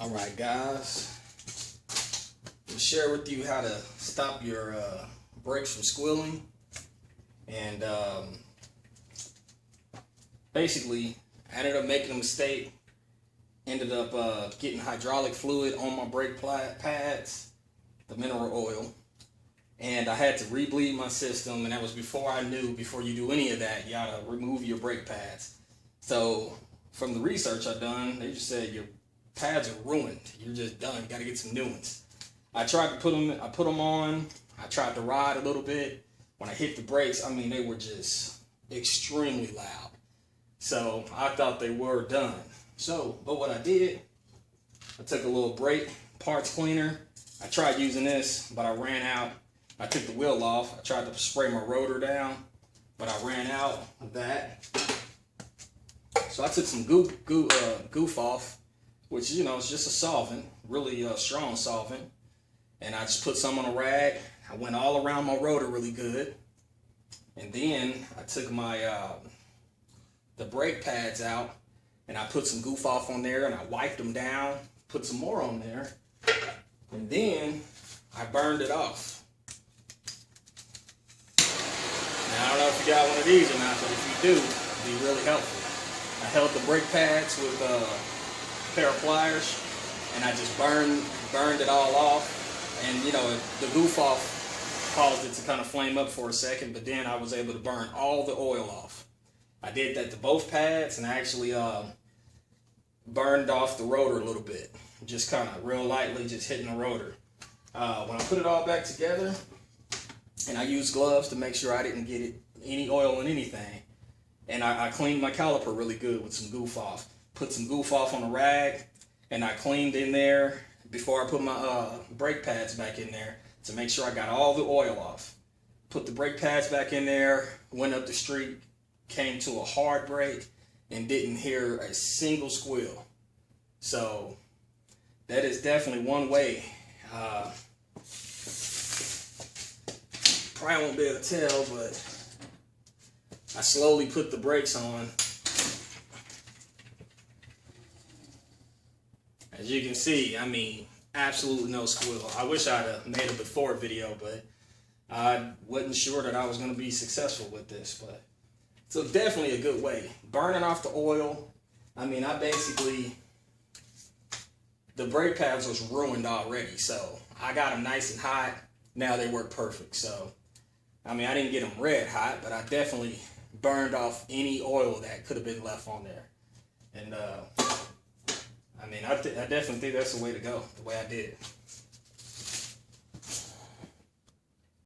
Alright guys, I'll share with you how to stop your brakes from squealing. And basically I ended up making a mistake, ended up getting hydraulic fluid on my brake pads, the mineral oil, and I had to re-bleed my system, and that was before I knew, before you do any of that, you gotta remove your brake pads. So from the research I done, they just said your pads are ruined. You're just done. You gotta get some new ones. I tried to put them on. I tried to ride a little bit. When I hit the brakes, I mean, they were just extremely loud. So I thought they were done. So, but what I did, I took a little brake parts cleaner. I tried using this, but I ran out. I took the wheel off. I tried to spray my rotor down, but I ran out of that. So I took some Goof Off, which, you know, it's just a solvent, really strong solvent. And I just put some on a rag. I went all around my rotor really good. And then I took my the brake pads out, and I put some Goof Off on there, and I wiped them down, put some more on there, and then I burned it off. Now, I don't know if you got one of these or not, but if you do, it'd be really helpful. I held the brake pads with a pair of pliers, and I just burned it all off. And, you know, the Goof Off caused it to kind of flame up for a second, but then I was able to burn all the oil off. I did that to both pads, and I actually burned off the rotor a little bit, just kind of real lightly, just hitting the rotor. When I put it all back together, and I used gloves to make sure I didn't get any oil in anything, and I cleaned my caliper really good with some Goof Off. Put some Goof Off on a rag, and I cleaned in there before I put my brake pads back in there to make sure I got all the oil off. Put the brake pads back in there, went up the street, came to a hard brake, and didn't hear a single squeal. So that is definitely one way. Probably won't be able to tell, but I slowly put the brakes on. As you can see, I mean, absolutely no squeal. I wish I'd have made a before video, but I wasn't sure that I was going to be successful with this. But so definitely a good way. Burning off the oil. I mean, the brake pads was ruined already, so I got them nice and hot. Now they work perfect. So, I mean, I didn't get them red hot, but I definitely burned off any oil that could have been left on there. And I mean, I definitely think that's the way to go, the way I did it.